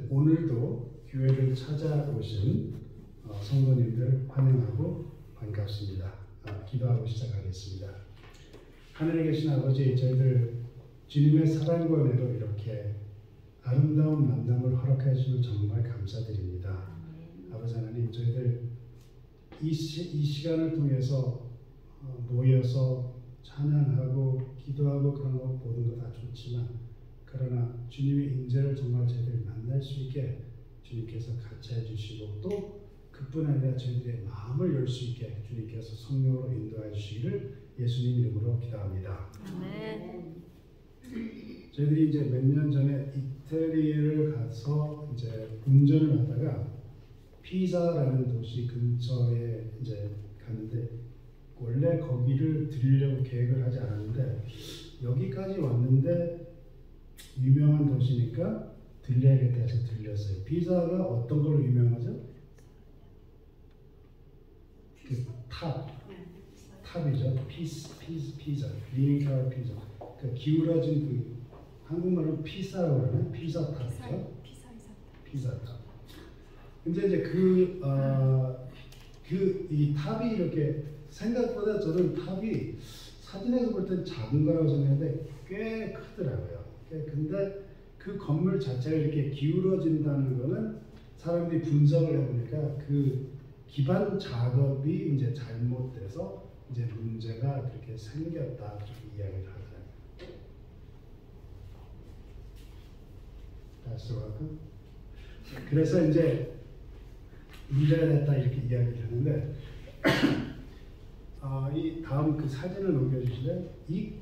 오늘도 교회를 찾아오신 성도님들 환영하고 반갑습니다. 기도하고 시작하겠습니다. 하늘에 계신 아버지, 저희들 주님의 사랑과 은혜로 이렇게 아름다운 만남을 허락해 주시면 정말 감사드립니다. 아버지 하나님, 저희들 이 시간을 통해서 모여서 찬양하고 기도하고 그런 것 모든 거 다 좋지만, 그러나 주님의 인재를 정말 저희들 만날 수 있게 주님께서 같이 해주시고, 또 그뿐 아니라 저희들의 마음을 열 수 있게 주님께서 성령으로 인도해 주시기를 예수님 이름으로 기도합니다. 아멘. 저희들이 이제 몇 년 전에 이태리를 가서 이제 운전을 하다가 피사라는 도시 근처에 이제 갔는데, 원래 거기를 들리려고 계획을 하지 않았는데 여기까지 왔는데 유명한 도시니까 들려야겠다 해서 들렸어요. 피사가 어떤 걸로 유명하죠? 그 탑이죠. 피자, 리닝타워 피자. 그 기울어진 그 한국말로 피사라고 그러나요? 피자 탑이죠. 피자 탑. 근데 이제 이 탑이 이렇게 생각보다 저는 탑이 사진에서 볼 땐 작은 거라고 생각했는데 꽤 크더라고요. 근데 그 건물 자체가 이렇게 기울어진다는 거는 사람들이 분석을 해보니까 그 기반 작업이 이제 잘못돼서 이제 문제가 그렇게 생겼다, 그렇게 이야기를 하더라고요. 다시 와서 그래서 이제 문제가 됐다 이렇게 이야기를 하는데 이 다음 그 사진을 넘겨주시면, 이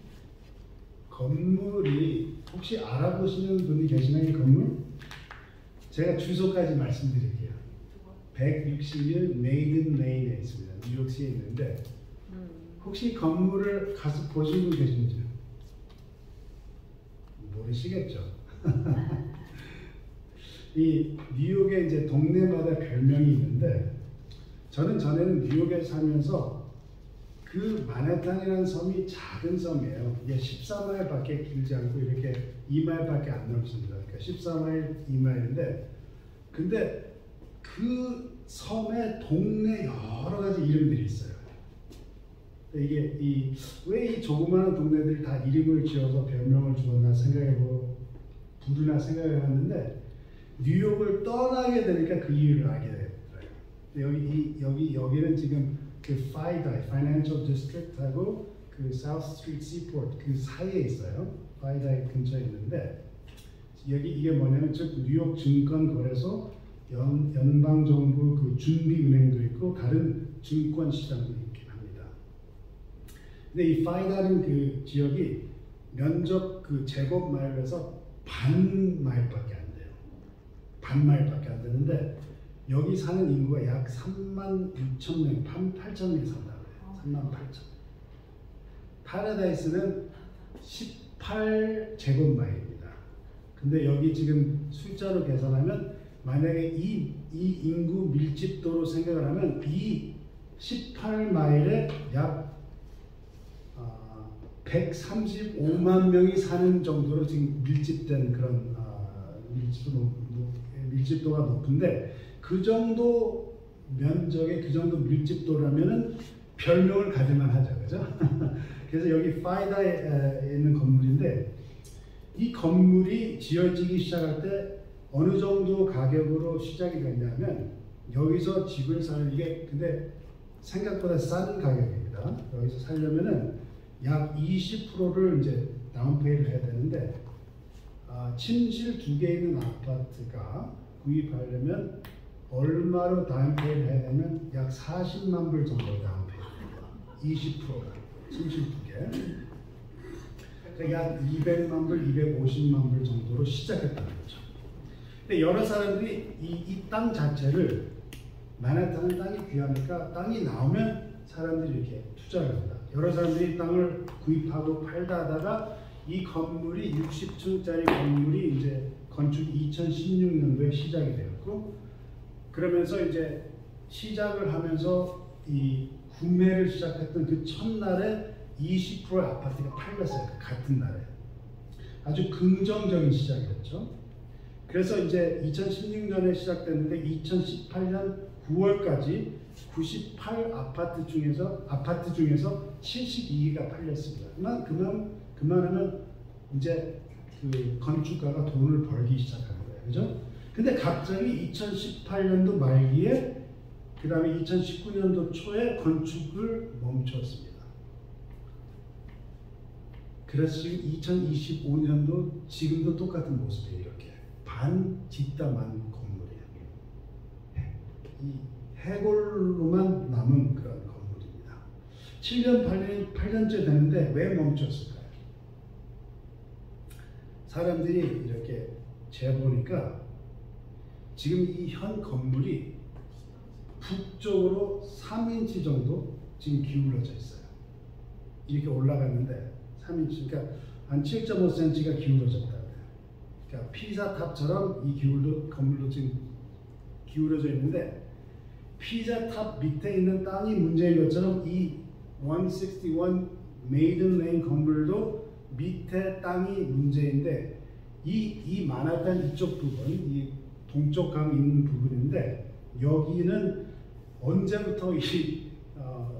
건물이 혹시 알아보시는 분이 계시나요? 이 건물? 제가 주소까지 말씀드릴게요. 161 메이든 레인에 있습니다. 뉴욕시에 있는데, 혹시 건물을 가서 보신 분 계신지요? 모르시겠죠? 이 뉴욕에 이제 동네마다 별명이 있는데, 저는 전에는 뉴욕에 살면서 그 마네탄이라는 섬이 작은 섬이에요. 이게 14마일밖에 길지 않고 이렇게 2마일밖에 안 넘습니다. 그러니까 14마일, 2마일인데, 근데 그 섬에 동네 여러 가지 이름들이 있어요. 이게 왜 이 조그마한 동네들이 다 이름을 지어서 별명을 주었나 부르나 생각해봤는데, 뉴욕을 떠나게 되니까 그 이유를 알게 되더라고요. 여기는 지금 그 파이다이, Financial District하고 그 South Street Seaport 그 사이에 있어요. 파이다이 근처에 있는데, 이게 뭐냐면 즉 뉴욕 증권거래소, 연방정부 그 준비은행도 있고 다른 증권시장도 있긴 합니다. 근데 이 파이다는 그 지역이 면적 그 제곱마일에서 반 마일밖에 안 돼요. 반 마일밖에 안 되는데, 여기 사는 인구가 약 3만 6천 명, 8천 명이 산다고 해요. 3만 8천. 파라다이스는 18제곱마일입니다. 근데 여기 지금 숫자로 계산하면, 만약에 이 인구 밀집도로 생각을 하면 이 18마일에 약 135만 명이 사는 정도로 지금 밀집된 그런 밀집도가 높은데, 그 정도 면적의 그 정도 밀집도라면은 별명을 가질만 하죠, 그죠? 그래서 여기 파이다에 있는 건물인데, 이 건물이 지어지기 시작할 때 어느 정도 가격으로 시작이 됐냐면, 여기서 집을 사는, 이게 근데 생각보다 싼 가격입니다. 여기서 살려면은 약 20%를 이제 다운페이를 해야 되는데, 침실 2개 있는 아파트가 구입하려면 얼마로 다운페이를 해야 되면 약 40만 불 정도 다운페이. 20%가 침실 2개. 그러니까 약 200만 불, 250만 불 정도로 시작했다는 거죠. 근데 여러 사람들이 이 땅 자체를, 마네탄은 땅이 귀하니까 땅이 나오면 사람들이 이렇게 투자를 합니다. 여러 사람들이 땅을 구입하고 팔다 하다가 이 건물이 60층짜리 건물이 이제 건축이 2016년도에 시작이 되었고, 그러면서 이제 시작을 하면서 이 구매를 시작했던 그 첫날에 20%의 아파트가 팔렸어요. 같은 날에. 아주 긍정적인 시작이었죠. 그래서 이제 2016년에 시작됐는데 2018년 9월까지 98 아파트 중에서 72개가 팔렸습니다. 그만하면 이제 그 건축가가 돈을 벌기 시작하는 거예요, 그죠? 근데 갑자기 2018년도 말기에 그 다음에 2019년도 초에 건축을 멈췄습니다. 그래서 지금 2025년도 지금도 똑같은 모습이에요. 이렇게 반 짓다만 건물이에요. 이 해골로만 남은 그런 건물입니다. 7년, 8년째 되는데 왜 멈췄을까요? 사람들이 이렇게 재보니까 지금 이 현 건물이 북쪽으로 3인치 정도 지금 기울어져 있어요. 이렇게 올라갔는데 3인치, 그러니까 한 7.5cm가 기울어졌다. 그러니까 피사탑처럼 이 건물도 지금 기울어져 있는데 피자탑 밑에 있는 땅이 문제인 것처럼 이 161 메이든 레인 건물도 밑에 땅이 문제인데 이 마나탄 이쪽 부분, 이 동쪽 강 있는 부분인데 여기는 언제부터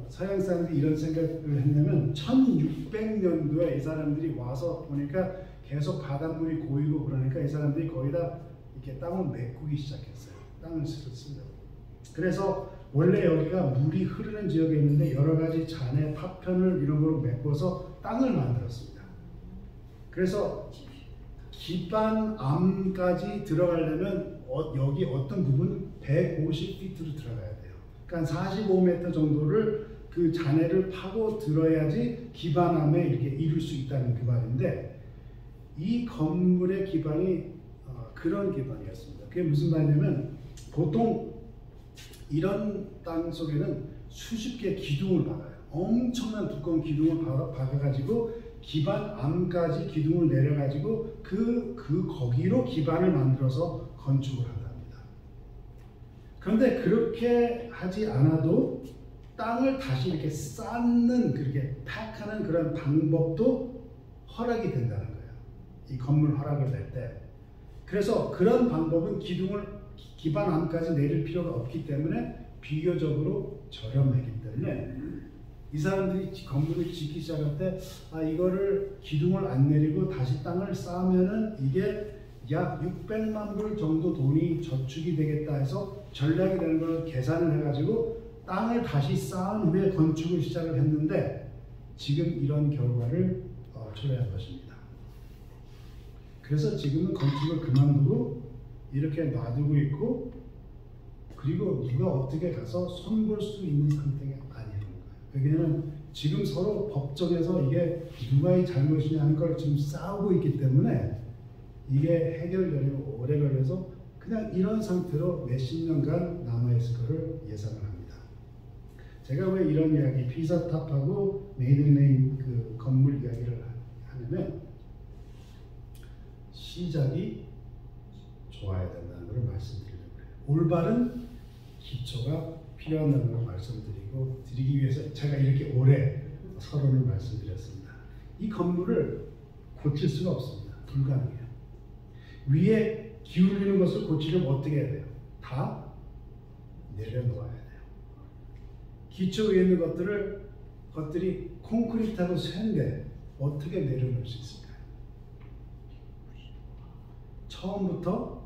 서양 사람들이 이런 생각을 했냐면 1600년도에 이 사람들이 와서 보니까 계속 바닷물이 고이고 그러니까 이 사람들이 거의 다 이렇게 땅을 메꾸기 시작했어요. 땅을 쓰려고. 그래서 원래 여기가 물이 흐르는 지역에 있는데 여러 가지 잔해, 파편을 이런 걸로 메꿔서 땅을 만들었습니다. 그래서 기반암까지 들어가려면 여기 어떤 부분 150피트로 들어가야 돼요. 그러니까 45m 정도를 그 잔해를 파고 들어야지 기반암에 이렇게 이룰 수 있다는 그 말인데 이 건물의 기반이 그런 기반이었습니다. 그게 무슨 말이냐면 보통 이런 땅 속에는 수십 개의 기둥을 박아요. 엄청난 두꺼운 기둥을 박아가지고 기반암까지 기둥을 내려가지고 거기로 기반을 만들어서 건축을 한답니다. 그런데 그렇게 하지 않아도 땅을 다시 이렇게 쌓는, 그렇게 팩하는 그런 방법도 허락이 된다는 거예요. 이 건물 허락을 낼 때. 그래서 그런 방법은 기반암까지 내릴 필요가 없기 때문에 비교적으로 저렴하기 때문에 이 사람들이 건물을 짓기 시작할 때 이거를 기둥을 안 내리고 다시 땅을 쌓으면은 이게 약 600만 불 정도 돈이 저축이 되겠다 해서 전략이 되는 걸 계산을 해가지고 땅을 다시 쌓은 후에 건축을 시작을 했는데 지금 이런 결과를 초래한 것입니다. 그래서 지금은 건축을 그만두고 이렇게 놔두고 있고 그리고 누가 어떻게 가서 손볼 수 있는 상태가 아니에요. 왜냐하면 지금 서로 법정에서 이게 누가 이 잘못이냐 하는 걸 지금 싸우고 있기 때문에 이게 해결되려면 오래 걸려서 그냥 이런 상태로 몇십 년간 남아있을 것을 예상을 합니다. 제가 왜 이런 이야기, 피사탑하고 메이든레인 그 건물 이야기를 하냐면 시작이 좋아야 된다는 걸 말씀드리려고 해요. 올바른 기초가 필요하다는 걸 드리기 위해서 제가 이렇게 오래 서론을 말씀드렸습니다. 이 건물을 고칠 수가 없습니다. 불가능해요. 위에 기울이는 것을 고치려면 어떻게 해야 돼요? 다 내려놓아야 돼요. 기초 위에 있는 것들이 콘크리트하고 쇠인데 어떻게 내려놓을 수 있을까요? 처음부터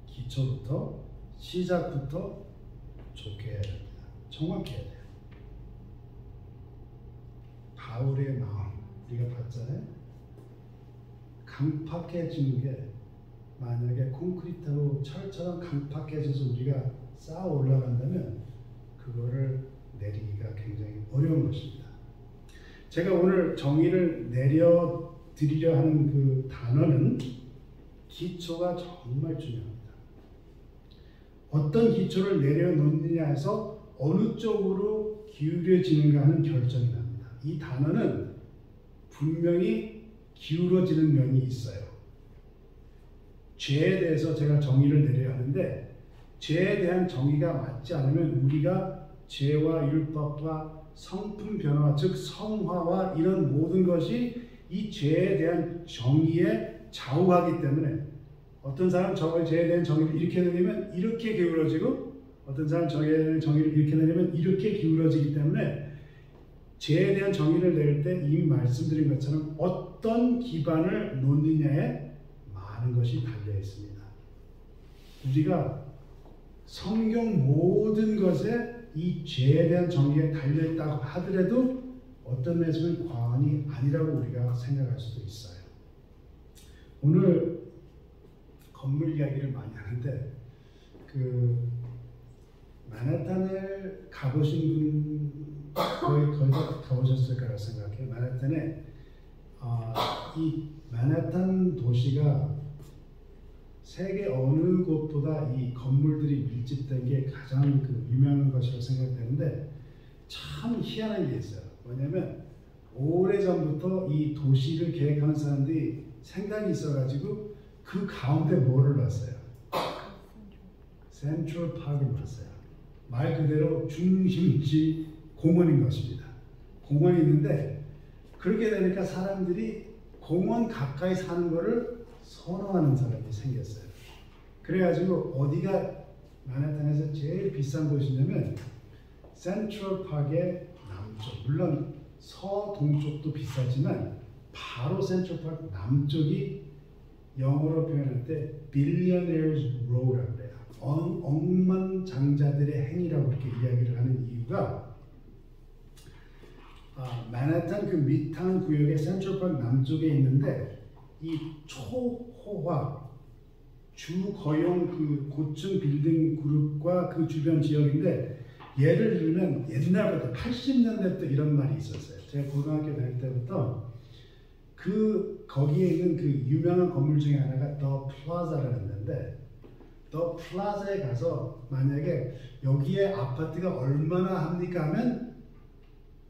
기초부터 시작부터 좋게 해야 됩니다. 정확히 해야 돼요. 바울의 마음 우리가 봤잖아요. 강팍해지는 게 만약에 콘크리트로 철처럼 강팍해져서 우리가 쌓아 올라간다면 그거를 내리기가 굉장히 어려운 것입니다. 제가 오늘 정의를 내려드리려 하는 그 단어는 기초가 정말 중요합니다. 어떤 기초를 내려놓느냐에서 어느 쪽으로 기울여지는가 하는 결정이 납니다. 이 단어는 분명히 기울어지는 면이 있어요. 죄에 대해서 제가 정의를 내려야 하는데 죄에 대한 정의가 맞지 않으면 우리가 죄와 율법과 성품 변화, 즉 성화와 이런 모든 것이 이 죄에 대한 정의에 좌우하기 때문에 어떤 사람 죄에 대한 정의를 이렇게 내리면 이렇게 기울어지고 어떤 사람 죄에 대한 정의를 이렇게 내리면 이렇게 기울어지기 때문에 죄에 대한 정의를 내릴 때 이미 말씀드린 것처럼 어떤 기반을 놓느냐에 많은 것이 달려 있습니다. 우리가 성경 모든 것에 이 죄에 대한 정의가 달려 있다고 하더라도 어떤 면에서는 과언이 아니라고 우리가 생각할 수도 있어요. 오늘 건물 이야기를 많이 하는데 맨하탄을 가보신 분 거의 다 가보셨을 거라고 생각해요. 맨하탄에 이 맨하탄 도시가 세계 어느 곳보다 이 건물들이 밀집된 게 가장 유명한 것이라고 생각되는데 참 희한한 게 있어요. 뭐냐면 오래전부터 이 도시를 계획하는 사람들이 생각이 있어가지고 그 가운데 뭐를 놨어요? 센트럴 파크를 놨어요. 말 그대로 중심지 공원인 것입니다. 공원이 있는데 그렇게 되니까 사람들이 공원 가까이 사는 거를 선호하는 사람이 생겼어요. 그래가지고 어디가 맨하탄에서 제일 비싼 곳이냐면 센트럴 파크의 남쪽, 물론 서동쪽도 비싸지만 바로 센트럴 파크 남쪽이 영어로 표현할 때 Billionaires Row라고 그래요. 억만장자들의 행이라고 이렇게 이야기를 하는 이유가 맨하탄 그 미드타운 구역의 센트럴 파크 남쪽에 있는데 이 초호화 주거용 그 고층 빌딩 그룹과 그 주변 지역인데 예를 들면 옛날부터 80년대부터 이런 말이 있었어요. 제가 고등학교 다닐 때부터 거기에 있는 그 유명한 건물 중에 하나가 더 플라자라는 데인데 더 플라자에 가서 만약에 여기에 아파트가 얼마나 합니까 하면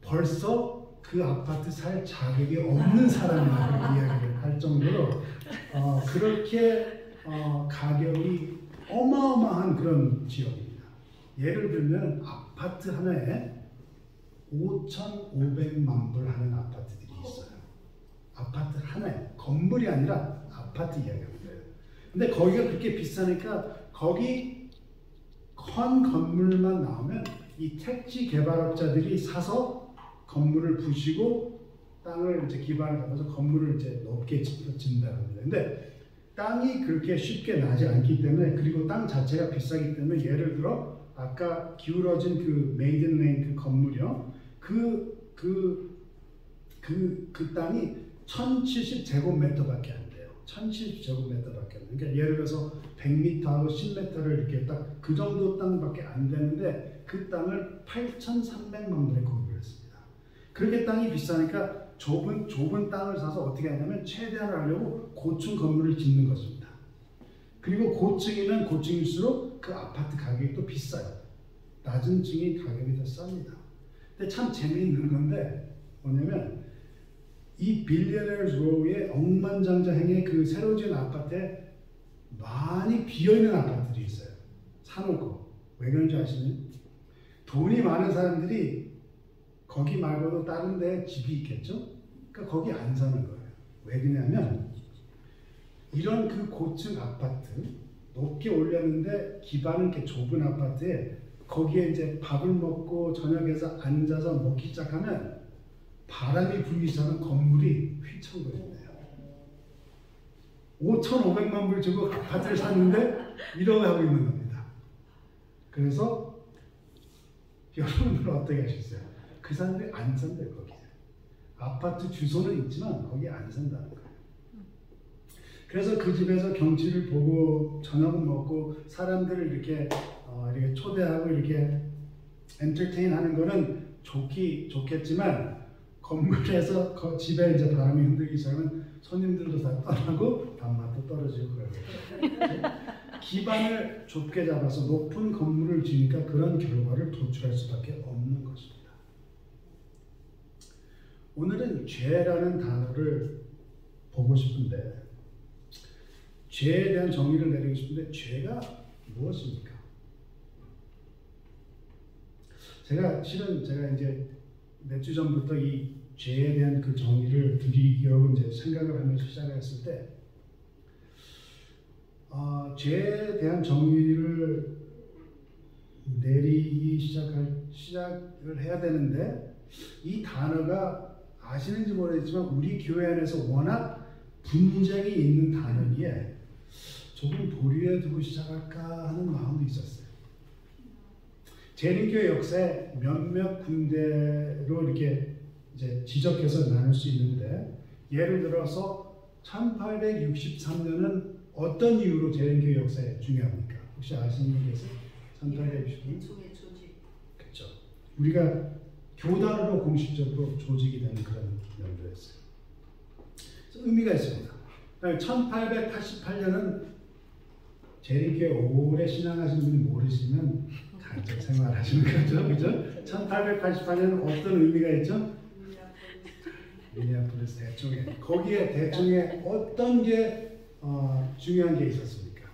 벌써 그 아파트 살 자격이 없는 사람이라고 이야기를 할 정도로 그렇게 가격이 어마어마한 그런 지역입니다. 예를 들면 아파트 하나에 5,500만 불 하는 아파트들이 있어요. 아파트 하나에, 건물이 아니라 아파트 이야기합니다. 근데 거기가 그렇게 비싸니까 거기 큰 건물만 나오면 이 택지 개발업자들이 사서 건물을 부시고 땅을 이제 기반을 잡아서 건물을 이제 높게 짓는다고 합니다. 근데 땅이 그렇게 쉽게 나지 않기 때문에 그리고 땅 자체가 비싸기 때문에 예를 들어 아까 기울어진 그 메이든 레인 그 건물이요. 그 땅이 1070제곱미터밖에 안 돼요. 1070제곱미터밖에 안 돼요. 그러니까 예를 들어서 100m하고 10m를 이렇게 딱 그 정도 땅밖에 안 되는데 그 땅을 8,300만 불에 구입을 했습니다. 그렇게 땅이 비싸니까 좁은 땅을 사서 어떻게 하냐면 최대한 하려고 고층 건물을 짓는 것입니다. 그리고 고층이면 고층일수록 그 아파트 가격이 또 비싸요. 낮은 층이 가격이 더 쌉니다. 근데 참 재미있는 건데 뭐냐면 이 빌리어네어스 로우의 억만장자행의 그 새로 지은 아파트에 많이 비어있는 아파트들이 있어요. 사놓고. 왜 그런지 아시나요? 돈이 많은 사람들이 거기 말고도 다른 데 집이 있겠죠? 그러니까 거기 안 사는 거예요. 왜 그러냐면 이런 그 고층 아파트 높게 올렸는데 기반은 이렇게 좁은 아파트에 거기에 이제 밥을 먹고 저녁에서 앉아서 먹기 시작하면 바람이 불기 시작하면 건물이 휘청거린대요. 5,500만 불 주고 아파트를 샀는데 이러고 하고 있는 겁니다. 그래서 여러분들 어떻게 하셨어요? 그 사람들이 안 산대요. 거기에. 아파트 주소는 있지만 거기에 안 산다는 거예요. 그래서 그 집에서 경치를 보고 저녁을 먹고 사람들을 이렇게 초대하고 이렇게 엔터테인 하는 거는 좋겠지만 건물에서 집에 이제 바람이 흔들기 시작하면 손님들도 다 떠나고 밥맛도 떨어지고 그러겠죠. 기반을 좁게 잡아서 높은 건물을 지으니까 그런 결과를 도출할 수밖에 없는 것입니다. 오늘은 죄라는 단어를 보고 싶은데 죄에 대한 정의를 내리고 싶은데 죄가 무엇입니까? 제가 이제 몇 주 전부터 이 죄에 대한 그 정의를 드리려고 이제 생각을 하면서 시작을 했을 때 죄에 대한 정의를 내리기 시작을 해야 되는데 이 단어가 아시는지 모르겠지만 우리 교회 안에서 워낙 분쟁이 있는 단어기에 조금 보류해 두고 시작할까 하는 마음도 있었어요. 재림교회 역사에 몇몇 군데로 이렇게 이제 지적해서 나눌 수 있는데 예를 들어서 1863년은 어떤 이유로 재림교회 역사에 중요합니까? 혹시 아시는 분 계세요? 1863년? 대충의 조직. 그렇죠. 우리가 교단으로 공식적으로 조직이 되는 그런 연도였어요. 의미가 있습니다. 1888년은 재림교회 오래 신앙하신 분이 모르시면 간접 생활하시는 거죠. 그죠? 1888년은 어떤 의미가 있죠? 미니애폴리스 대총회. 거기에 대총회 어떤 게 중요한 게 있었습니까?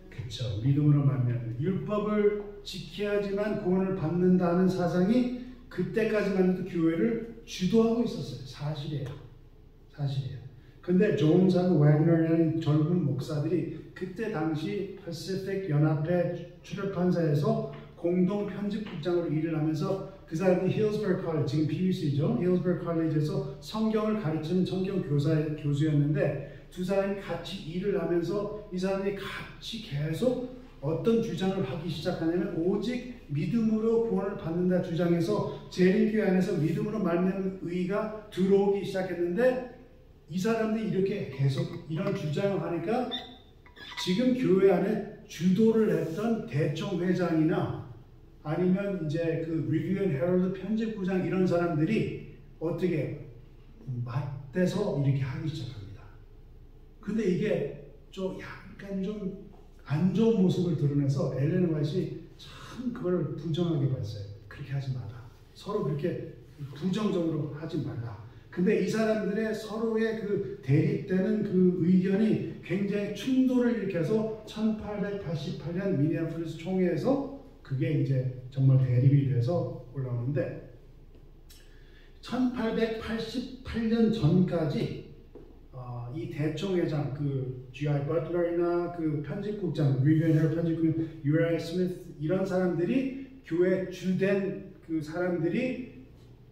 그렇죠. 믿음으로 말미암아 율법을 지켜야지만 구원을 받는다는 사상이 그때까지만 해도 교회를 주도하고 있었어요. 사실이에요. 근데 존슨 웨그너라는 젊은 목사들이 그때 당시 패시픽 연합회 출판사에서 공동 편집국장으로 일을 하면서 그 사람이 힐스버그 컬리지, 지금 PUC죠. 힐스버그 컬리지에서 성경을 가르치는 성경 교수였는데 두 사람이 같이 일을 하면서 이 사람들이 같이 계속 어떤 주장을 하기 시작하냐면 오직 믿음으로 구원을 받는다 주장해서 재림교회 안에서 믿음으로 말미암은 의가 들어오기 시작했는데 이 사람들이 이렇게 계속 이런 주장을 하니까 지금 교회 안에 주도를 했던 대총회장이나 아니면 이제 그 리뷰 앤 헤럴드 편집부장 이런 사람들이 어떻게 맞대서 이렇게 하기 시작합니다. 근데 이게 좀 약간 좀 안 좋은 모습을 드러내서 엘렌 화이트이 참 그걸 부정하게 봤어요. 그렇게 하지 마라. 서로 그렇게 부정적으로 하지 말라. 근데 이 사람들의 서로의 그 대립되는 그 의견이 굉장히 충돌을 일으켜서 1888년 미니애폴리스 총회에서 그게 이제 정말 대립이 돼서 올라오는데 1888년 전까지 이 대총회장 그 G.I. 버틀러나 그 편집국장 리뷰 앤 헤럴드 편집국장 유라이 스미스 이런 사람들이 교회 주된 그 사람들이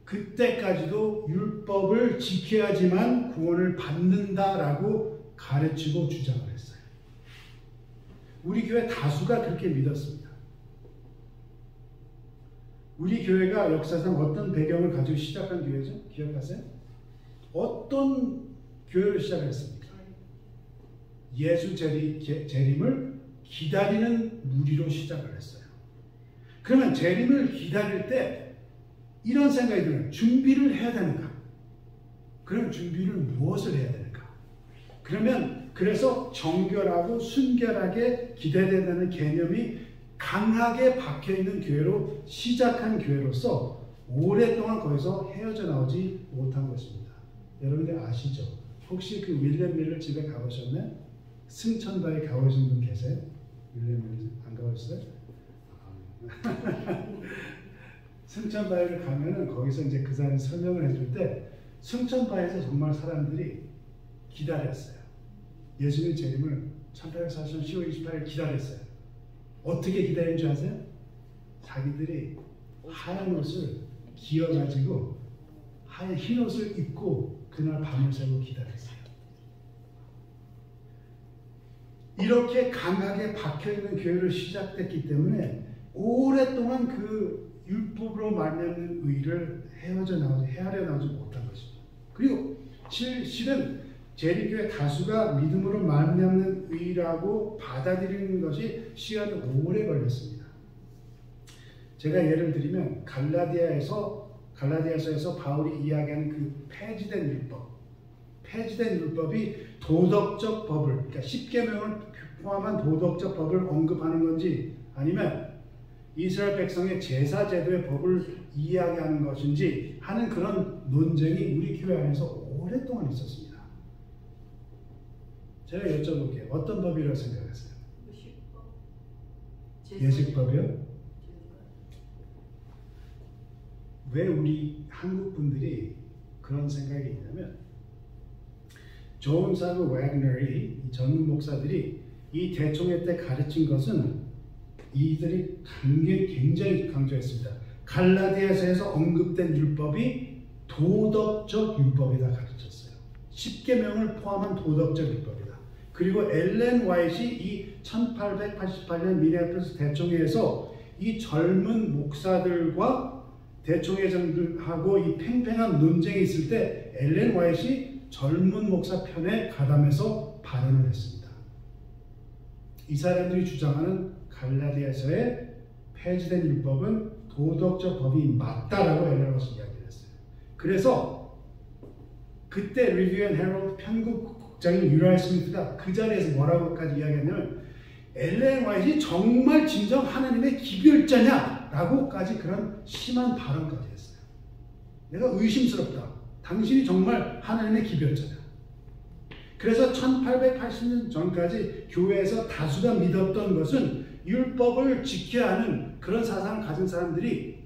그때까지도 율법을 지켜야지만 구원을 받는다라고 가르치고 주장을 했어요. 우리 교회 다수가 그렇게 믿었습니다. 우리 교회가 역사상 어떤 배경을 가지고 시작한 교회죠? 기억하세요? 어떤 교회로 시작했습니까? 예수 재림을 기다리는 무리로 시작을 했어요. 그러면 재림을 기다릴 때 이런 생각이 들어요. 준비를 해야 되는가? 그럼 준비를 무엇을 해야 되는가? 그래서 정결하고 순결하게 기다려야 되는 개념이 강하게 박혀있는 교회로 시작한 교회로서 오랫동안 거기서 헤어져 나오지 못한 것입니다. 여러분들 아시죠? 혹시 그 윌리엄 밀러 집에 가보셨나요? 승천바에 가보신 분 계세요? 윌리엄 밀러 안 가보셨어요? 승천바위를 가면은 거기서 이제 그 사람이 설명을 해줄 때 승천바위에서 정말 사람들이 기다렸어요. 예수님 재림을 1844년 10월 28일 기다렸어요. 어떻게 기다린 줄 아세요? 자기들이 하얀 옷을 기어가지고 하얀 흰 옷을 입고 그날 밤을 새고 기다렸어요. 이렇게 강하게 박혀있는 교회를 시작됐기 때문에 오랫동안 그 율법으로 말미암는 의를 헤아려 나오지 못한 것입니다. 그리고 실은 재림교회 다수가 믿음으로 말미암는 의라고 받아들이는 것이 시간이 오래 걸렸습니다. 제가 예를 들면 갈라디아서에서 바울이 이야기하는 그 폐지된 율법이 도덕적 법을, 그러니까 십계명을 포함한 도덕적 법을 언급하는 건지 아니면 이스라엘 백성의 제사 제도의 법을 이야기하는 것인지 하는 그런 논쟁이 우리 교회 안에서 오랫동안 있었습니다. 제가 여쭤볼게요. 어떤 법이라고 생각하세요? 예식법이요? 왜 우리 한국 분들이 그런 생각이 있냐면 존스하고 웨그너리 이 전문 목사들이 이 대총회 때 가르친 것은 이들이 굉장히 강조했습니다. 갈라디아서에서 언급된 율법이 도덕적 율법이다 가르쳤어요. 10계명을 포함한 도덕적 율법이다. 그리고 엘렌 화이트이 이 1888년 미네아폴리스 대총회에서 이 젊은 목사들과 대총회장들하고 이 팽팽한 논쟁이 있을 때 엘렌 화이트이 젊은 목사 편에 가담해서 발언을 했습니다. 이 사람들이 주장하는 갈라디아서의 폐지된 율법은 도덕적 법이 맞다라고 엘렌 화이트가 이야기를 했어요. 그래서 그때 리뷰 앤 헤럴드 편집국장인 유라이 스미스가 그 자리에서 뭐라고까지 이야기했냐면 엘렌 화이트이 정말 진정 하나님의 기별자냐? 라고까지 그런 심한 발언까지 했어요. 내가 의심스럽다. 당신이 정말 하나님의 기별자냐? 그래서 1880년 전까지 교회에서 다수가 믿었던 것은 율법을 지켜야 하는 그런 사상을 가진 사람들이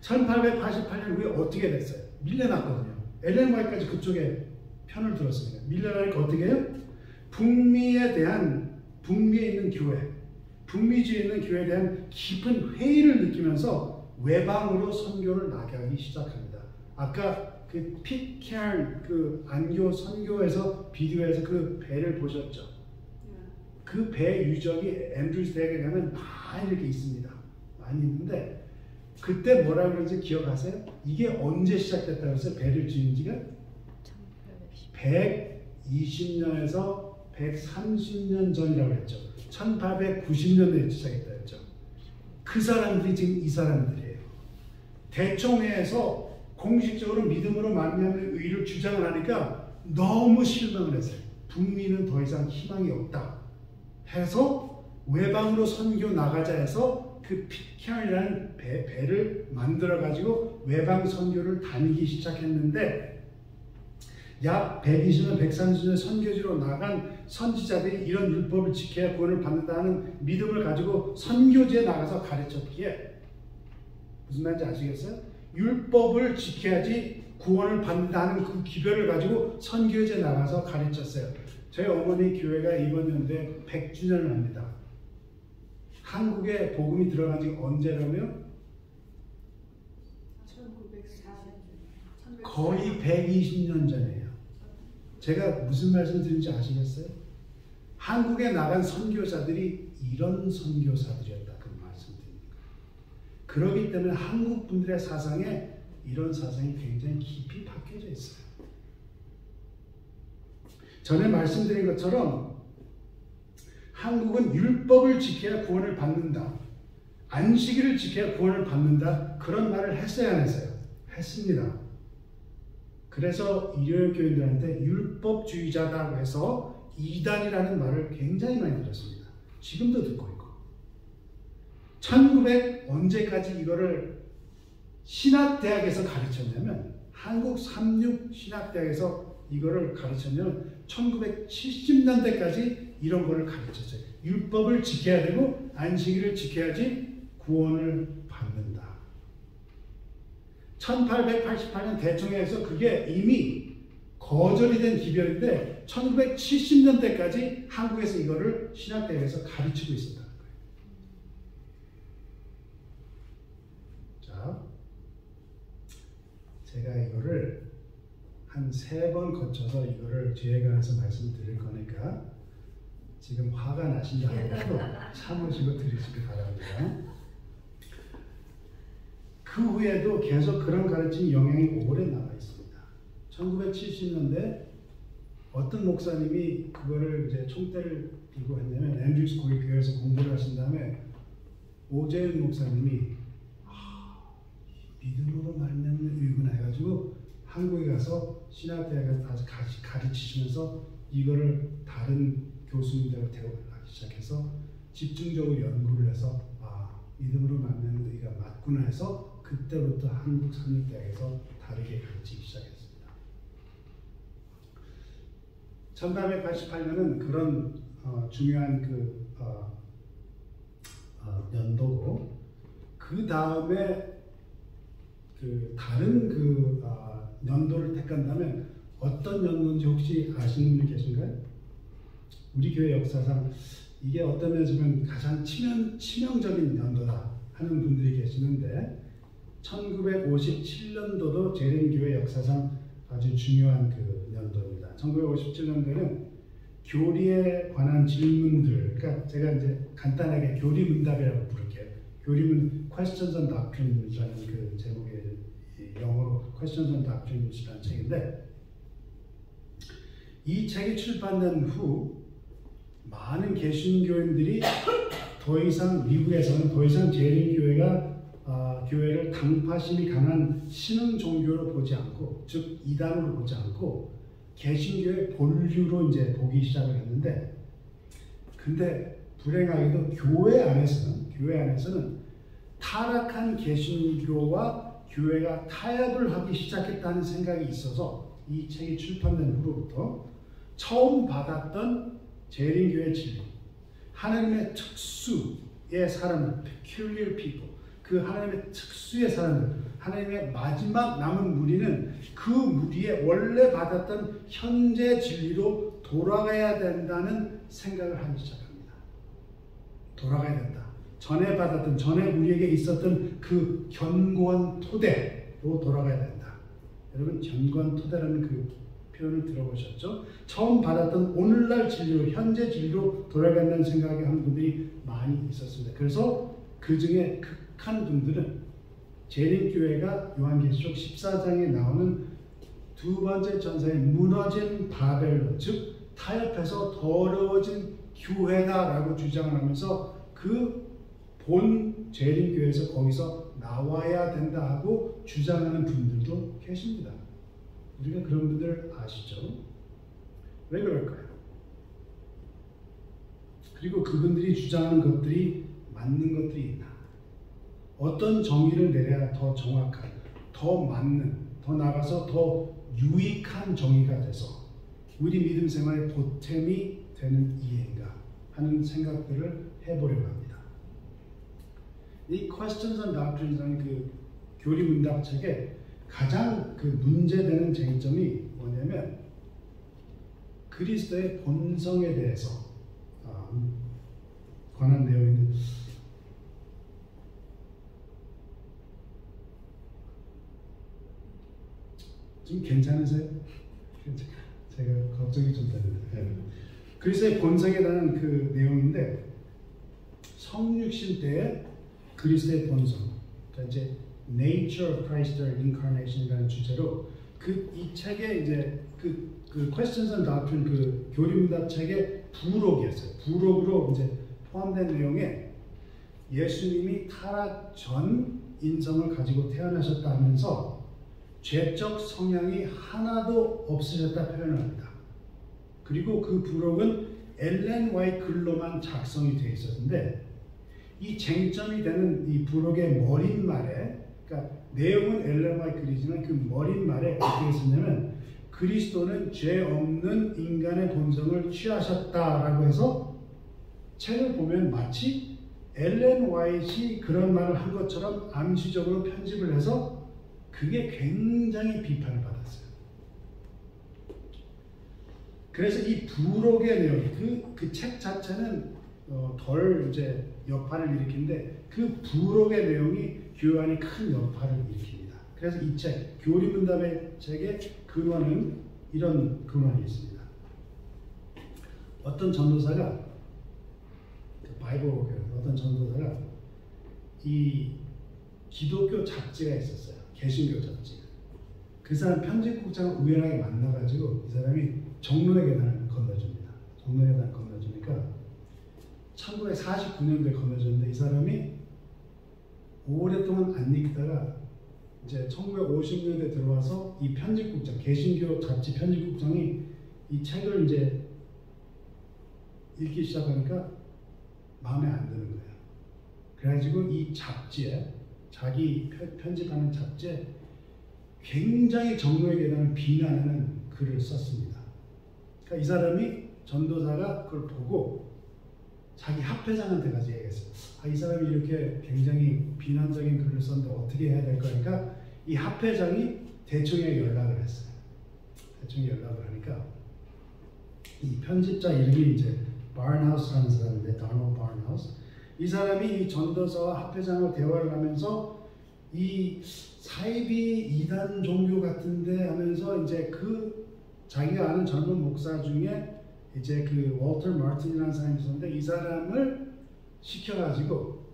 1888년 후에 어떻게 됐어요? 밀려났거든요. 엘렌 화이트까지 그쪽에 편을 들었습니다. 밀려나니까 어떻게 해요? 북미에 있는 교회, 북미주에 있는 교회에 대한 깊은 회의를 느끼면서 외방으로 선교를 나가기 시작합니다. 아까 그 피케알 그 안교 선교에서 비디오에서 그 배를 보셨죠? 그 배 유적이 앤드루스 대학에 가면 많이 이렇게 있습니다. 많이 있는데 그때 뭐라 그러는지 기억하세요? 이게 언제 시작됐다고 했어요? 배를 지은 지가? 120년에서 130년 전이라고 했죠. 1890년대에 시작했다 했죠. 그 사람들이 지금 이 사람들이에요. 대총회에서 공식적으로 믿음으로 말미암는 의를 주장을 하니까 너무 실망을 했어요. 북미는 더 이상 희망이 없다 해서 외방으로 선교 나가자 해서 그 피케알이라는 배를 만들어 가지고 외방 선교를 다니기 시작했는데 약 120년, 130년 선교지로 나간 선지자들이 이런 율법을 지켜야 구원을 받는다는 믿음을 가지고 선교지에 나가서 가르쳤기에 무슨 말인지 아시겠어요? 율법을 지켜야지 구원을 받는다는 그 기별을 가지고 선교지에 나가서 가르쳤어요. 저희 어머니 교회가 이번 연도에 100주년을 합니다. 한국에 복음이 들어간 지 언제라고요? 거의 120년 전이에요. 제가 무슨 말씀 드리는지 아시겠어요? 한국에 나간 선교사들이 이런 선교사들이었다. 그 말씀 드립니다. 그렇기 때문에 한국 분들의 사상에 이런 사상이 굉장히 깊이 박혀져 있어요. 전에 말씀드린 것처럼 한국은 율법을 지켜야 구원을 받는다. 안식일을 지켜야 구원을 받는다. 그런 말을 했어야 안 했어요? 했습니다. 그래서 일요일 교인들한테 율법주의자다고 해서 이단이라는 말을 굉장히 많이 들었습니다. 지금도 듣고 있고. 1900 언제까지 이거를 신학대학에서 가르쳤냐면 한국 삼육신학대학에서 이거를 가르쳤냐면 1970년대까지 이런 거를 가르쳤어요. 율법을 지켜야 되고 안식일을 지켜야지 구원을 받는다. 1888년 대총회에서 그게 이미 거절이 된 기별인데 1970년대까지 한국에서 이거를 신학대회에서 가르치고 있었다는 거예요. 자, 제가 이거를 한 3번 거쳐서 이거를 뒤에 가서 말씀드릴 거니까 지금 화가 나신다 하더라도 참으시고 들으시기 바랍니다. 그 후에도 계속 그런 가르침 영향이 오래 남아 있습니다. 1970년대 어떤 목사님이 그거를 이제 총대를 들고 했냐면 앤드루스 거기 교회에서 공부를 하신 다음에 오재윤 목사님이 믿음으로 말미암는 의구나 해가지고 한국에 가서 신학대학에 다시 가르치시면서 이거를 다른 교수님들하고 대화하기 시작해서 집중적으로 연구를 해서 믿음으로 말미암는 의가 맞구나 해서 그때부터 한국 삼육대학에서 다르게 가르치기 시작했습니다. 1888년은 그런 중요한 연도고 그 다음에 다른 연도를 택한다면 어떤 연도인지 혹시 아시는 분이 계신가요? 우리 교회 역사상 이게 어떤 면에서는 가장 치명적인 연도다 하는 분들이 계시는데 1957년도도 재림교회 역사상 아주 중요한 그 연도입니다. 1957년도는 교리에 관한 질문들, 그러니까 제가 이제 간단하게 교리문답이라고 부를게요. Questions on Doctrines라는 그 제목의 영어로 Questions on Doctrines라는 책인데 이 책이 출판된 후 많은 개신교인들이 더 이상 미국에서는 더 이상 재림교회가 교회를 당파심이 강한 신흥 종교로 보지 않고, 즉 이단으로 보지 않고 개신교의 본류로 이제 보기 시작을 했는데, 근데 불행하게도 교회 안에서는 타락한 개신교와 교회가 타협을 하기 시작했다는 생각이 있어서 이 책이 출판된 후로부터 처음 받았던 재림교회 진리, 하나님의 특수의 사람들, peculiar people, 그 하나님의 특수의 사람들, 하나님의 마지막 남은 무리는 그 무리에 원래 받았던 현재 진리로 돌아가야 된다는 생각을 하기 시작합니다. 돌아가야 된다. 전에 받았던, 전에 우리에게 있었던 그 견고한 토대로 돌아가야 된다. 여러분, 견고한 토대라는 그 표현을 들어보셨죠? 처음 받았던 오늘날 진리로, 현재 진리로 돌아간다는 생각을 하는 분들이 많이 있었습니다. 그래서 그 중에 극한 분들은 재림교회가 요한계시록 14장에 나오는 두 번째 전사의 무너진 바벨론, 즉 타협해서 더러워진 교회다라고 주장을 하면서 그 본 재림교회에서 거기서 나와야 된다 하고 주장하는 분들도 계십니다. 우리가 그런 분들 아시죠? 왜 그럴까요? 그리고 그분들이 주장하는 것들이 맞는 것들이 있나? 어떤 정의를 내려야 더 정확한, 더 맞는, 더 나아가서 더 유익한 정의가 돼서 우리 믿음 생활의 보탬이 되는 이해인가 하는 생각들을 해보려고 합니다. 이 Questions on Doctrines라는 그 교리문답책에 가장 그 문제되는 쟁점이 뭐냐면 그리스도의 본성에 대해서 관한 내용인데, 좀 괜찮으세요? 제가 걱정이 좀 됩니다. 그리스도의 본성에 대한 그 내용인데, 성육신 때의 그리스도의 본성, 그러니까 이제 Nature of Christ's Incarnation이라는 주제로 이 책에 이제 그 Questions on Doctrine 그 교리문답 책의 부록이었어요. 부록으로 이제 포함된 내용에 예수님이 타락 전 인성을 가지고 태어나셨다 하면서 죄적 성향이 하나도 없으셨다 표현합니다. 그리고 그 부록은 엘렌 화이트 글로만 작성이 되어 있었는데, 이 쟁점이 되는 이 부록의 머릿말에, 그러니까 내용은 엘렌 화이트 글이지만 그 머릿말에 어떻게 썼냐면 그리스도는 죄 없는 인간의 본성을 취하셨다라고 해서 책을 보면 마치 엘렌 화이트이 그런 말을 한 것처럼 암시적으로 편집을 해서 그게 굉장히 비판을 받았어요. 그래서 이 부록의 내용, 그 책 자체는 덜 이제 여파를 일으키는데 그 부록의 내용이 교회 안에 큰 여파를 일으킵니다. 그래서 이 책, 교리문답의 책의 근원은 이런 근원이 있습니다. 어떤 전도사가, 어떤 전도사가 이 기독교 잡지가 있었어요. 개신교 잡지. 그 사람 편집국장을 우연하게 만나가지고 이 사람이 정로의 계단을 건너줍니다. 정로의 계단을 건너주니까 1949년도에 건너줬는데 이 사람이 오랫동안 안 읽다가 이제 1950년대 들어와서 이 편집국장, 개신교 잡지 편집국장이 이 책을 이제 읽기 시작하니까 마음에 안 드는 거예요. 그래가지고 이 잡지에, 자기 편집하는 잡지에 굉장히 정로의 계단을 비난하는 글을 썼습니다. 그러니까 이 사람이, 전도사가 그걸 보고 자기 합회장한테 가서 얘기했어요. 이 사람이 이렇게 굉장히 비난적인 글을 썼는데 어떻게 해야 될까? 그러니까 이 합회장이 대총회에 연락을 했어요. 대충 연락을 하니까 이 편집자 이름이 이제 바른하우스라는 사람인데 다널드 바른하우스. 이 사람이 이 전도사와 합회장과 대화를 하면서 이 사이비 이단 종교 같은데 하면서 이제 그 자기가 아는 젊은 목사 중에 이제 그 월터 마틴이라는 사람이 있었는데 이 사람을 시켜가지고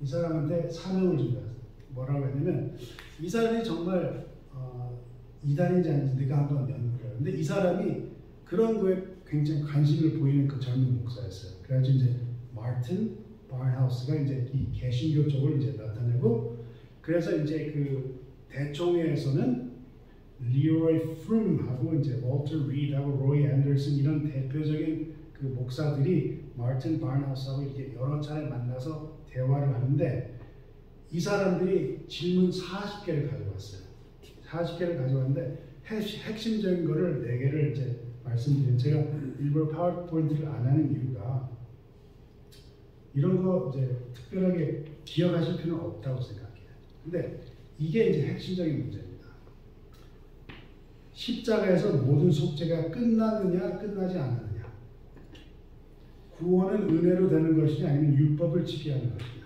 이 사람한테 사명을 준 거야. 뭐라고 했냐면 이 사람이 정말 이단인지 아닌지 네가 한번 연구를 해. 근데 이 사람이 그런 거에 굉장히 관심을 보이는 그 젊은 목사였어요. 그래가지고 이제 마틴 바른하우스가 이제 이 개신교 쪽을 이제 나타내고 그래서 이제 그 대총회에서는 리로이 프룸하고 이제 월터 리드하고 로이 앤더슨 이런 대표적인 그 목사들이 마틴 바른하우스하고 이렇게 여러 차례 만나서 대화를 하는데 이 사람들이 질문 40개를 가져왔어요. 40개를 가져왔는데 핵심적인 거를 4개를 이제 말씀드린 제가 일부러 파워포인트를 안 하는 이유가 이런 거 이제 특별하게 기억하실 필요는 없다고 생각해요. 근데 이게 이제 핵심적인 문제입니다. 십자가에서 모든 속죄가 끝나느냐 끝나지 않느냐 구원은 은혜로 되는 것이냐 아니면 율법을 지켜야 하는 것이냐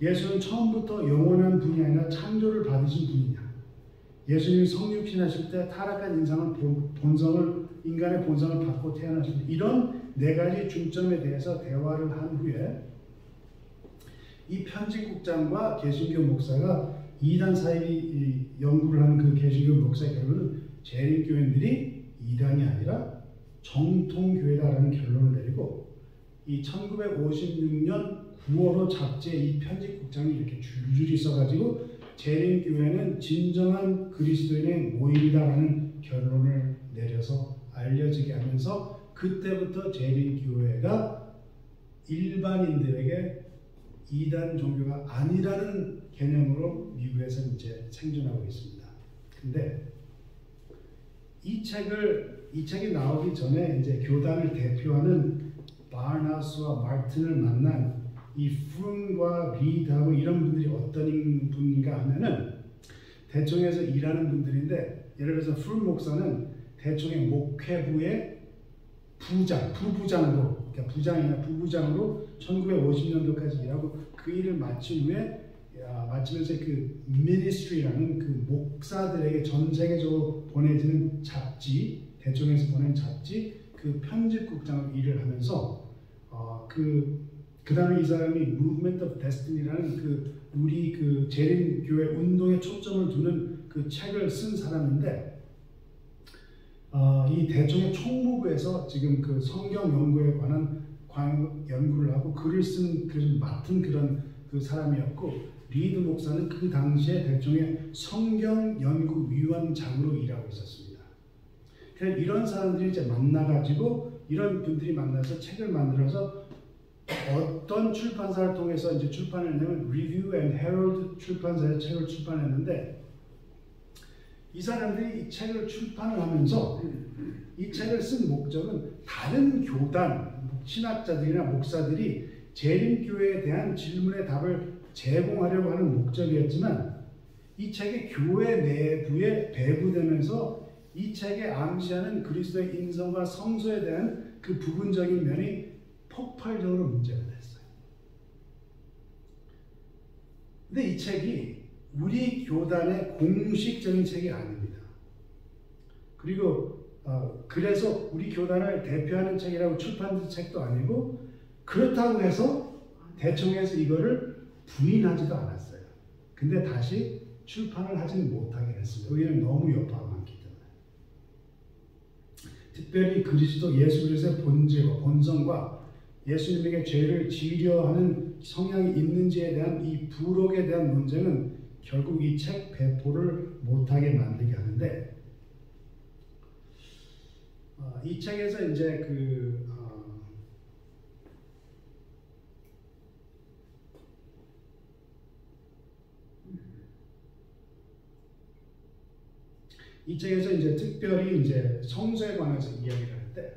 예수는 처음부터 영원한 분이 아니라 창조를 받으신 분이냐 예수님이 성육신하실 때 타락한 인간의 본성을 받고 태어나실 때 이런 4가지 중점에 대해서 대화를 한 후에 이 편집국장과 개신교 목사가 이단 사이비 연구를 하는 그 개신교 목사의 결론은 재림교인들이 이단이 아니라 정통교회다라는 결론을 내리고 이 1956년 9월호 잡지에 이 편집국장이 이렇게 줄줄이 써가지고 재림교회는 진정한 그리스도인의 모임이다라는 결론을 내려서 알려지게 하면서 그때부터 재림교회가 일반인들에게 이단 종교가 아니라는 개념으로 미국에서 이제 생존하고 있습니다. 근데 이 책이 나오기 전에 이제 교단을 대표하는 바른하우스와 마틴을 만난 이 프룸과 리드하고 이런 분들이 어떤 분인가 하면은 대총에서 일하는 분들인데 예를 들어서 프룸 목사는 대총의 목회부의 부부장으로 그러니까 부장이나 부부장으로 1950년도까지 일하고 그 일을 마친 후에 마치면서 그 미니스트리라는 그 목사들에게 전 세계적으로 보내지는 잡지 대총에서 보낸 잡지 그 편집국장으로 일을 하면서 그 다음에 이 사람이 Movement of Destiny라는 그 우리 그 재림교회 운동에 초점을 두는 그 책을 쓴 사람인데 이 대총의 총무부에서 지금 그 성경 연구에 관한 연구를 하고 글을 쓴 글을 맡은 그런 그 사람이었고 리드 목사는 그 당시에 대총의 성경 연구위원장으로 일하고 있었습니다. 그래서 이런 사람들이 이제 만나가지고 이런 분들이 만나서 책을 만들어서 어떤 출판사를 통해서 이제 출판을 했냐면 Review and Herald 출판사에서 책을 출판했는데 이 사람들이 이 책을 출판을 하면서 이 책을 쓴 목적은 다른 교단, 신학자들이나 목사들이 재림교회에 대한 질문의 답을 제공하려고 하는 목적이었지만 이 책이 교회 내부에 배부되면서 이 책에 암시하는 그리스도의 인성과 성소에 대한 그 부분적인 면이 폭발적으로 문제가 됐어요. 근데 이 책이 우리 교단의 공식적인 책이 아닙니다. 그리고 그래서 우리 교단을 대표하는 책이라고 출판된 책도 아니고 그렇다고 해서 대총에서 이거를 부인하지도 않았어요. 근데 다시 출판을 하지는 못하게 했습니다. 왜냐하면 너무 여파가 많기 때문에. 특별히 그리스도 예수 그리스도의 본질과 본성과 예수님에게 죄를 지으려하는 성향이 있는지에 대한 이 부록에 대한 논쟁은 결국 이 책 배포를 못하게 만들게 하는데 이 책에서 이제 이 책에서 이제 특별히 이제 성소에 관해서 이야기를 할 때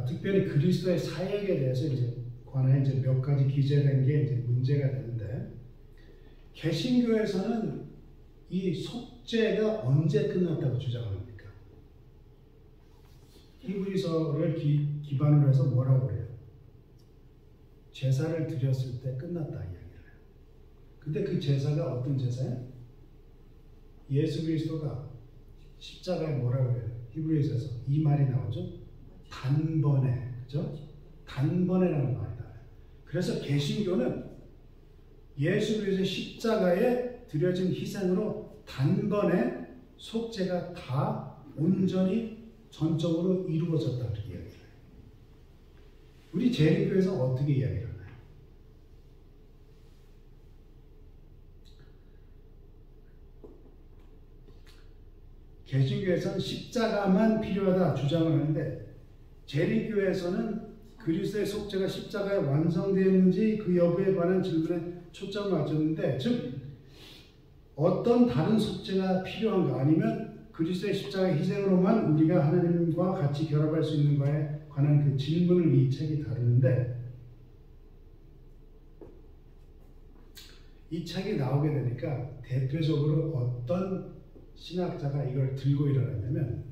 특별히 그리스도의 사역에 대해서 이제 관해 이제 몇 가지 기재된 게 이제 문제가 되는데 개신교에서는 이 속죄가 언제 끝났다고 주장합니까? 히브리서를 기반으로 해서 뭐라고 그래요? 제사를 드렸을 때 끝났다 이야기를 해요. 근데 그 제사가 어떤 제사예요? 예수 그리스도가 십자가에 뭐라고 해요? 히브리서에서 이 말이 나오죠? 단번에, 그죠? 단번에라는 말이 나와요. 그래서 개신교는 예수 그리스도의 십자가에 드려진 희생으로 단번에 속죄가 다 온전히 전적으로 이루어졌다 그렇게 이야기를 해요. 우리 재림교에서 어떻게 이야기를 하나요? 개신교에서는 십자가만 필요하다 주장을 하는데 재림교에서는 그리스도의 속죄가 십자가에 완성되었는지 그 여부에 관한 질문에 초점을 맞췄는데, 즉 어떤 다른 속죄가 필요한가, 아니면 그리스도의 십자가의 희생으로만 우리가 하나님과 같이 결합할 수 있는가에 관한 그 질문을 이 책이 다루는데, 이 책이 나오게 되니까 대표적으로 어떤 신학자가 이걸 들고 일어났냐면,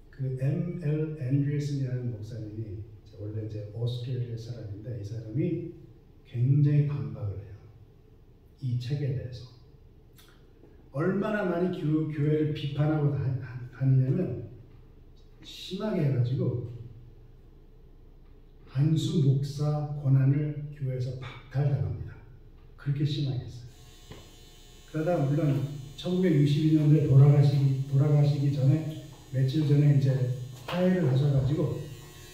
그 M.L. 앤드레슨이라는 목사님이 원래 이제 오스트레일리아 사람인데, 이 사람이 굉장히 반박을 해요. 이 책에 대해서. 얼마나 많이 교회를 비판하고 다니냐면, 심하게 해가지고 안수 목사 권한을 교회에서 박탈당합니다. 그렇게 심하게 했어요. 그러다 물론 1962년도에 돌아가시기 전에 며칠 전에 이제 파회를 하셔가지고,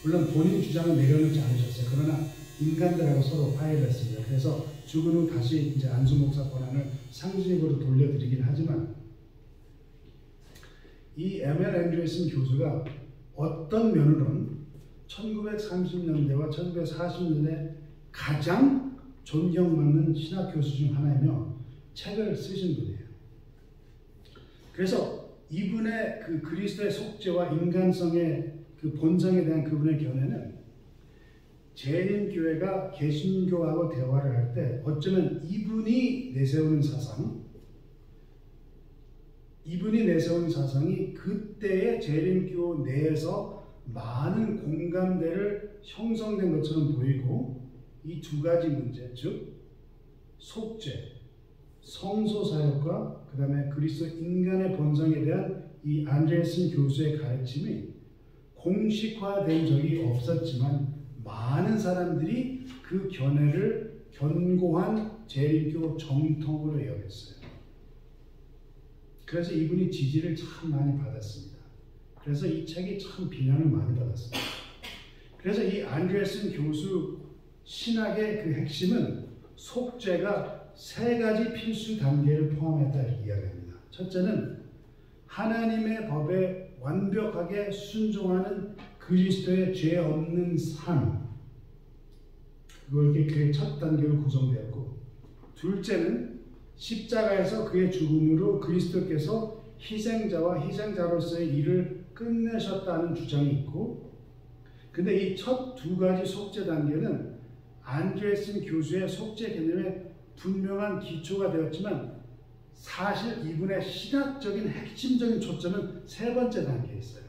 물론 본인 주장을 내려놓지 않으셨어요. 그러나 인간들하고 서로 파회를 했습니다. 그래서 죽은 후 다시 이제 안수 목사 권한을 상징적으로 돌려드리긴 하지만, 이 M.L. 앤드레슨 교수가 어떤 면으로는 1930년대와 1940년대 가장 존경받는 신학 교수 중 하나이며 책을 쓰신 분이에요. 그래서 이분의 그 그리스도의 속죄와 인간성의 그 본성에 대한 그분의 견해는 재림교회가 개신교하고 대화를 할 때 어쩌면 이분이 내세우는 사상이 그때의 재림교 내에서 많은 공감대를 형성된 것처럼 보이고, 이 두 가지 문제, 즉 속죄, 성소사역과 그 다음에 그리스도 인간의 본성에 대한 이 안드레슨 교수의 가르침이 공식화된 적이 없었지만 많은 사람들이 그 견해를 견고한 재림교 정통으로 여겼어요. 그래서 이분이 지지를 참 많이 받았습니다. 그래서 이 책이 참 비난을 많이 받았습니다. 그래서 이 안드레슨 교수 신학의 그 핵심은 속죄가 세 가지 필수 단계를 포함했다 이렇게 이야기합니다. 첫째는 하나님의 법에 완벽하게 순종하는 그리스도의 죄 없는 삶, 그게 첫 단계로 구성되었고, 둘째는 십자가에서 그의 죽음으로 그리스도께서 희생자와 희생자로서의 일을 끝내셨다는 주장이 있고, 근데 이 첫 두 가지 속죄 단계는 안드레슨 교수의 속죄 개념에 분명한 기초가 되었지만, 사실 이분의 신학적인 핵심적인 초점은 세 번째 단계에 있어요.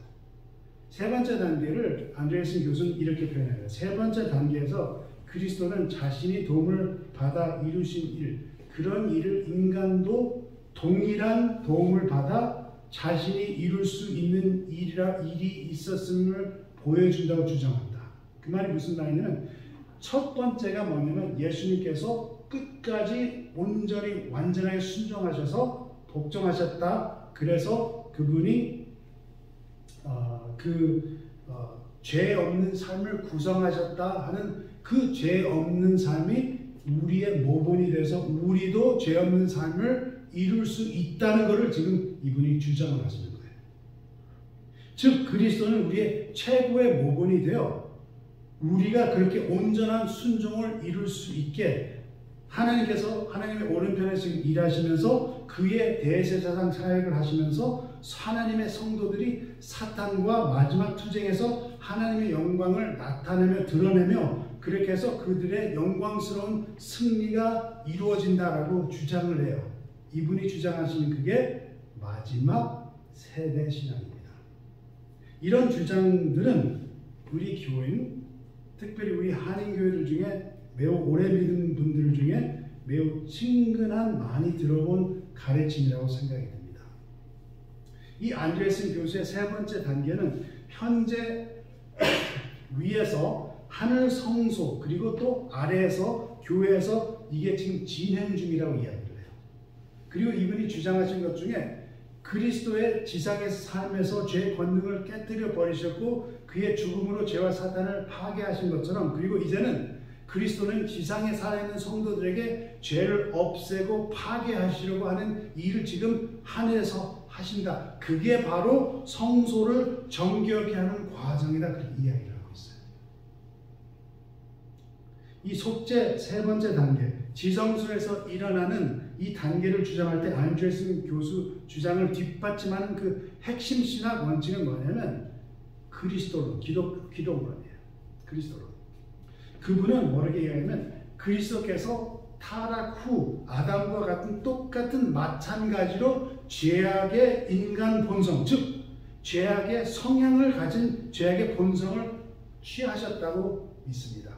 세 번째 단계를 안드레슨 교수는 이렇게 표현해요. 세 번째 단계에서 그리스도는 자신이 도움을 받아 이루신 일, 그런 일을 인간도 동일한 도움을 받아 자신이 이룰 수 있는 일이 있었음을 보여준다고 주장한다. 그 말이 무슨 말이냐면, 첫 번째가 뭐냐면 예수님께서 끝까지 온전히 완전하게 순종하셔서 복종하셨다. 그래서 그분이 죄 없는 삶을 구성하셨다 하는 그 죄 없는 삶이 우리의 모본이 돼서 우리도 죄 없는 삶을 이룰 수 있다는 것을 지금 이분이 주장을 하시는 거예요. 즉 그리스도는 우리의 최고의 모본이 되어 우리가 그렇게 온전한 순종을 이룰 수 있게 하나님께서 하나님의 오른편에서 일하시면서 그의 대제사장 사역을 하시면서 하나님의 성도들이 사탄과 마지막 투쟁에서 하나님의 영광을 나타내며 드러내며 그렇게 해서 그들의 영광스러운 승리가 이루어진다라고 주장을 해요. 이분이 주장하시는 그게 마지막 세대 신앙입니다. 이런 주장들은 우리 교인, 특별히 우리 한인교회들 중에 매우 오래 믿은 분들 중에 매우 친근한, 많이 들어본 가르침이라고 생각이 됩니다. 이 안드레슨 교수의 세 번째 단계는 현재 위에서 하늘 성소 그리고 또 아래에서 교회에서 이게 지금 진행 중이라고 이야기를 해요. 그리고 이분이 주장하신 것 중에 그리스도의 지상의 삶에서 죄의 권능을 깨뜨려 버리셨고 그의 죽음으로 죄와 사탄을 파괴하신 것처럼, 그리고 이제는 그리스도는 지상에 살아있는 성도들에게 죄를 없애고 파괴하시려고 하는 일을 지금 하늘에서 하신다. 그게 바로 성소를 정결케 하는 과정이다. 그렇게 이야기를 하고 있어요. 이 속죄 세 번째 단계, 지성소에서 일어나는 이 단계를 주장할 때 안드레슨 교수 주장을 뒷받침하는 그 핵심 신학 원칙은 뭐냐면 그리스도론, 기독론이에요. 그리스도론. 그분은 뭐라고 얘기하냐면 그리스도께서 타락 후 아담과 같은 똑같은 마찬가지로 죄악의 인간 본성, 즉 죄악의 성향을 가진 죄악의 본성을 취하셨다고 믿습니다.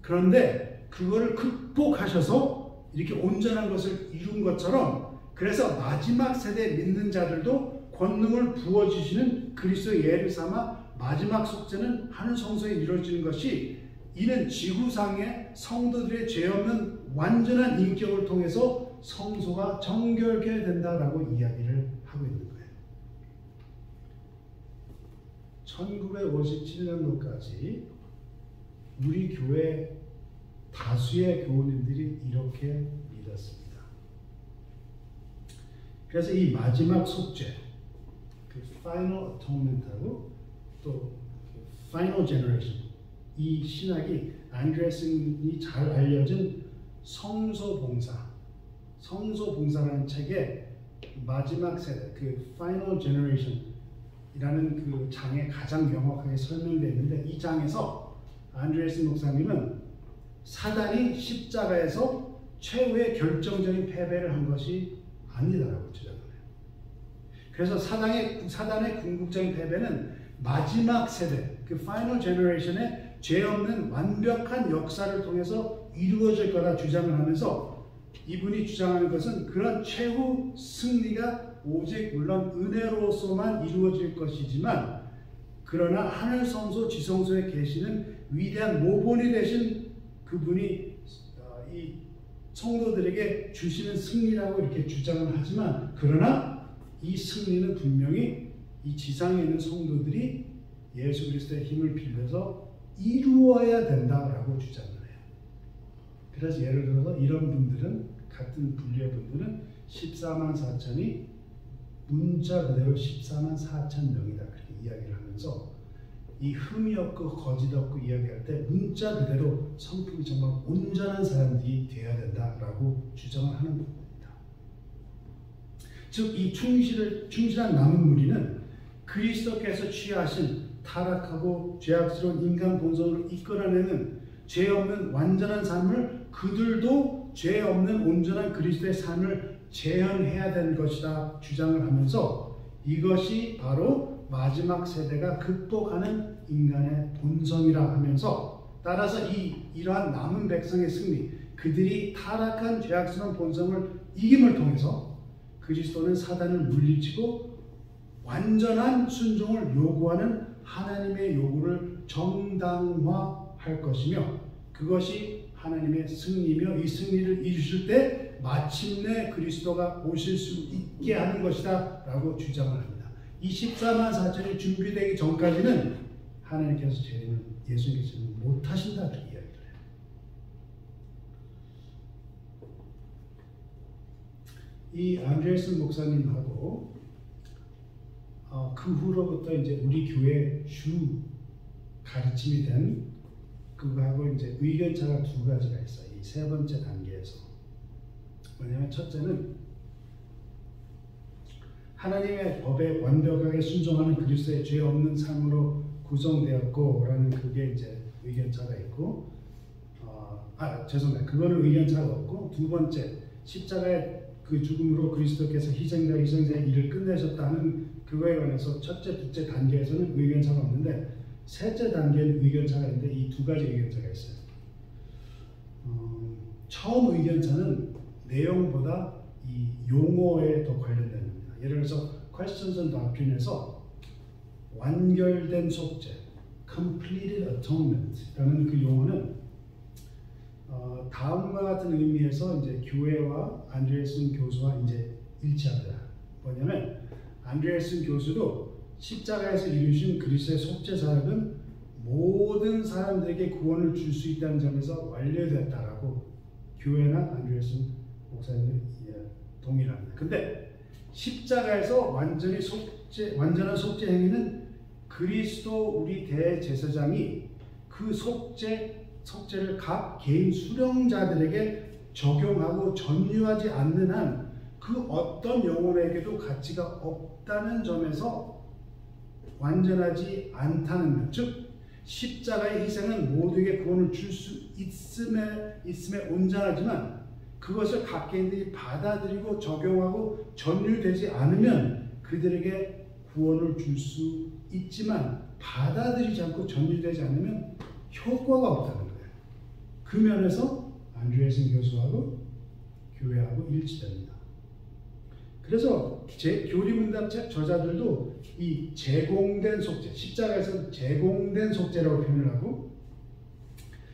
그런데 그거를 극복하셔서 이렇게 온전한 것을 이룬 것처럼, 그래서 마지막 세대 믿는 자들도 권능을 부어주시는 그리스도의 예를 삼아 마지막 속죄는 하늘 성소에 이루어지는 것이, 이는 지구상의 성도들의 죄 없는 완전한 인격을 통해서 성소가 정결케 된다라고 이야기를 하고 있는 거예요. 1957년도까지 우리 교회 다수의 교우님들이 이렇게 믿었습니다. 그래서 이 마지막 속죄, 그 Final Atonement하고 또 Final Generation, 이 신학이 안드레슨이 잘 알려진 성소봉사라는 책에 마지막 세대, 그 Final Generation 이라는 그 장에 가장 명확하게 설명되어 있는데, 이 장에서 안드레슨 목사님은 사단이 십자가에서 최후의 결정적인 패배를 한 것이 아니다라고 주장을 해요. 그래서 사단의 궁극적인 패배는 마지막 세대, 그 파이널 제너레이션의 죄 없는 완벽한 역사를 통해서 이루어질 거라 주장을 하면서, 이분이 주장하는 것은 그런 최후 승리가 오직 물론 은혜로서만 이루어질 것이지만, 그러나 하늘 성소 지성소에 계시는 위대한 모본이 되신 그분이 이 성도들에게 주시는 승리라고 이렇게 주장을 하지만, 그러나 이 승리는 분명히 이 지상에 있는 성도들이 예수 그리스도의 힘을 빌려서 이루어야 된다라고 주장을 해요. 그래서 예를 들어서 이런 분들은, 같은 분류의 분들은 14만 4천이 문자 그대로 14만 4천 명이다 그렇게 이야기를 하면서, 이 흠이 없고 거짓 없고 이야기할 때 문자 그대로 성품이 정말 온전한 사람들이 되어야 된다라고 주장을 하는 부분입니다. 즉 이 충실한 남은 무리는 그리스도께서 취하신 타락하고 죄악스러운 인간 본성으로 이끌어내는 죄 없는 완전한 삶을 그들도 죄 없는 온전한 그리스도의 삶을 재현해야 되는 것이다 주장을 하면서, 이것이 바로 마지막 세대가 극복하는 인간의 본성이라 하면서, 따라서 이러한 남은 백성의 승리, 그들이 타락한 죄악스러운 본성을 이김을 통해서 그리스도는 사단을 물리치고 완전한 순종을 요구하는 하나님의 요구를 정당화할 것이며, 그것이 하나님의 승리며, 이 승리를 이루실 때 마침내 그리스도가 오실 수 있게 하는 것이다 라고 주장을 합니다. 이 14만 4천이 준비되기 전까지는 하나님께서 예수님께서는 못하신다 이렇게 이야기를 해요. 이 안드레슨 목사님하고 그 후로부터 이제 우리 교회 주 가르침이 된 그거하고 이제 의견차가 두 가지가 있어요. 이 세 번째 단계에서. 뭐냐면 첫째는 하나님의 법에 완벽하게 순종하는 그리스도의 죄 없는 삶으로 구성되었고 라는 그게 이제 의견차가 있고, 죄송합니다. 그거는 의견차가 없고, 두 번째 십자가의 그 죽음으로 그리스도께서 희생자의 일을 끝내셨다는 그거에 관해서 첫째, 둘째 단계에서는 의견차가 없는데 셋째 단계는 의견차가 있는데 이 두 가지 의견차가 있어요. 처음 의견차는 내용보다 이 용어에 더 관련된 겁니다. 예를 들어서 Questions and Doctrine에서 완결된 속죄, Completed Atonement라는 그 용어는 다음과 같은 의미에서 이제 교회와 안드레아슨 교수와 이제 일치합니다. 뭐냐면 안드레아슨 교수도 십자가에서 이루신 그리스도의 속죄 사역은 모든 사람들에게 구원을 줄 수 있다는 점에서 완료됐다라고 교회나 안드레아슨 목사님은 동일합니다. 근데 십자가에서 완전한 속죄 행위는 그리스도 우리 대제사장이 그 속죄를 각 개인 수령자들에게 적용하고 전유하지 않는 한 그 어떤 영혼에게도 가치가 없다는 점에서 완전하지 않다는 것. 즉 십자가의 희생은 모두에게 구원을 줄 수 있음에 온전하지만 그것을 각 개인들이 받아들이고 적용하고 전유되지 않으면 그들에게 구원을 줄 수 있지만 받아들이지 않고 전유되지 않으면 효과가 없다는 거예요. 그 면에서 안드레아슨 교수하고 교회하고 일치됩니다. 그래서 제 교리문답책 저자들도 이 제공된 속죄, 십자가에서 제공된 속죄라고 표현을 하고,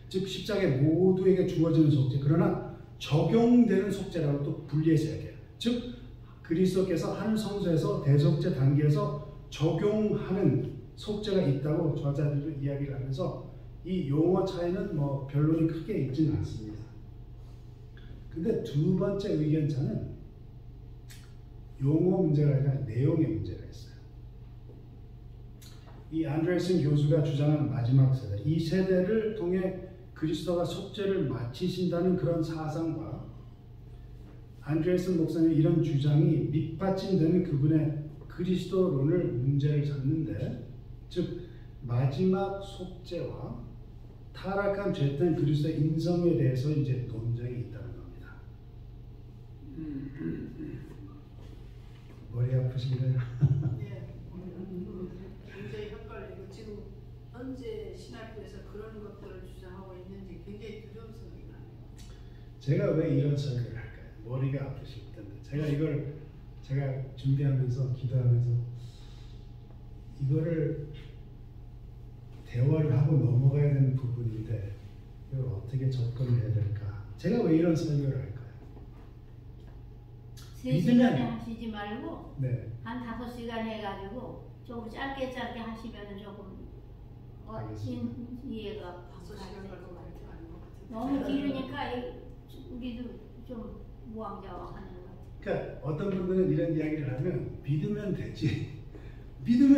즉 십자가에 모두에게 주어지는 속죄, 그러나 적용되는 속죄라고 또 분리해서 얘기해요. 즉 그리스도께서 한 성소에서 대속죄 단계에서 적용하는 속죄가 있다고 저자들도 이야기를 하면서 이 용어 차이는 뭐 별로 크게 있지는 않습니다. 근데 두 번째 의견차는 용어 문제가 아니라 내용의 문제가 있어요. 이 안드레아슨 교수가 주장하는 마지막 세대, 이 세대를 통해 그리스도가 속죄를 마치신다는 그런 사상과 안드레아슨 목사님의 이런 주장이 밑받침되는 그분의 그리스도론을 문제를 삼는데, 즉 마지막 속죄와 타락한 죄된 그리스도의 인성에 대해서 이제 논쟁이 있다는 겁니다. 머리 아프신가요? 네, 굉장히 헷갈리고 지금 현재 신학교에서 그런 것들을 주장하고 있는지 굉장히 두려운 생각이 나네요. 제가 왜 이런 설교를 할까요? 머리가 아프실 텐데 제가 준비하면서 기도하면서 이거를 대화를 하고 넘어가야 되는 부분인데 이걸 어떻게 접근해야 될까? 제가 왜 이런 설교를 할까요? 3시간에 하시지 말고 네. 한 5시간 해가지고 조금 짧게 하시면 조금 이해가 5시간 걸고 말이 아닌 것 같은데. 너무 길으니까 우리도 좀 무왕자왕하는 것 같아요. 그러니까 어떤 분들은 이런 이야기를 하면 믿으면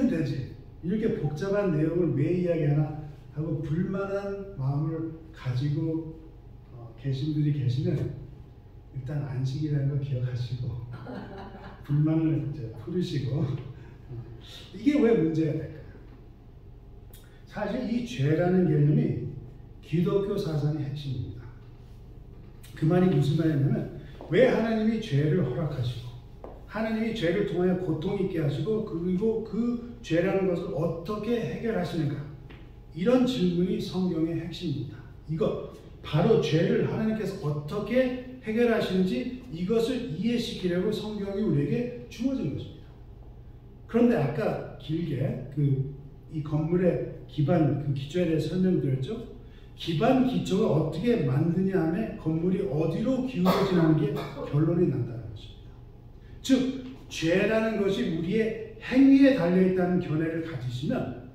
되지 이렇게 복잡한 내용을 왜 이야기하나 하고 불만한 마음을 가지고 계신 분이 계시면 일단 안식이라는 거 기억하시고 불만을 이제 풀으시고 이게 왜 문제가 될까요? 사실 이 죄라는 개념이 기독교 사상의 핵심입니다. 그 말이 무슨 말이냐면 왜 하나님이 죄를 허락하시고 하나님이 죄를 통하여 고통 있게 하시고 그리고 그 죄라는 것을 어떻게 해결하시는가, 이런 질문이 성경의 핵심입니다. 이것 바로 죄를 하나님께서 어떻게 해결하시는지 이것을 이해시키려고 성경이 우리에게 주어진 것입니다. 그런데 아까 길게 이 건물의 기반 기초에 대해 설명드렸죠. 기반 기초가 어떻게 만드냐 하면 건물이 어디로 기울어지는 게 결론이 난다는 것입니다. 즉 죄라는 것이 우리의 행위에 달려있다는 견해를 가지시면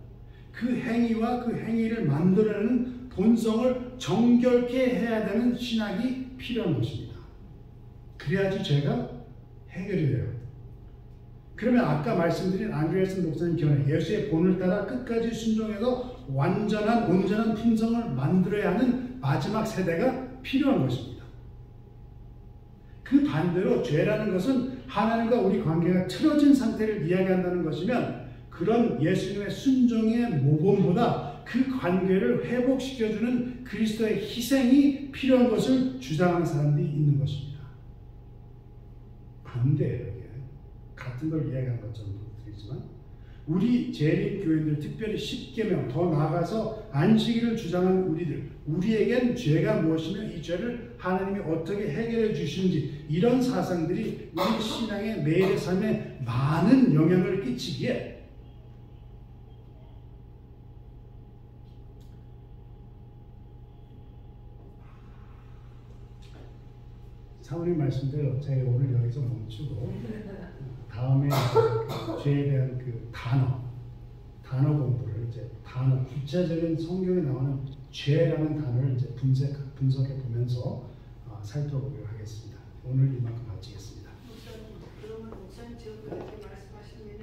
그 행위와 그 행위를 만들어내는 본성을 정결케 해야 되는 신학이 필요한 것입니다. 그래야지 죄가 해결이 돼요. 그러면 아까 말씀드린 안드레아슨 목사님 견해, 예수의 본을 따라 끝까지 순종해서 온전한 품성을 만들어야 하는 마지막 세대가 필요한 것입니다. 그 반대로 죄라는 것은 하나님과 우리 관계가 틀어진 상태를 이야기한다는 것이면 그런 예수님의 순종의 모범보다 그 관계를 회복시켜주는 그리스도의 희생이 필요한 것을 주장하는 사람들이 있는 것입니다. 안 돼요. 이게 같은 걸 이야기한 것처럼 들리지만 우리 재림 교인들 특별히 10계명 더 나아가서 안식일을 주장하는 우리에겐 죄가 무엇이며 이 죄를 하나님이 어떻게 해결해 주시는지 이런 사상들이 우리 신앙의 매일의 삶에 많은 영향을 끼치기에 사모님 말씀대로 제가 오늘 여기서 멈추고 다음에 그 죄에 대한 그 단어 공부를 이제 구체적인 성경에 나오는 죄라는 단어를 이제 분석해 보면서 살펴보도록 하겠습니다. 오늘 이만큼 마치겠습니다. 그러면 목사님 지금